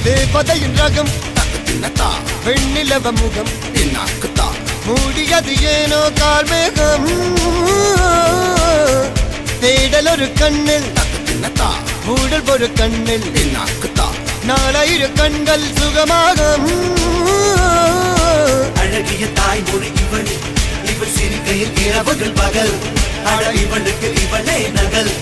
தேவதையின் ரகம் வெண்ணிலவ முகம் மூடியது ஏனோ கார்மேகம் தேடல் ஒரு கண்ணில் மூடல் ஒரு கண்ணில் 4000 கண்கள் சுகமாக அழகிய தாய்மொழி இவள் இவள் சிரிக்கையில் இரவுகள் பகல் அழ இவளுக்கு இவளே நகல்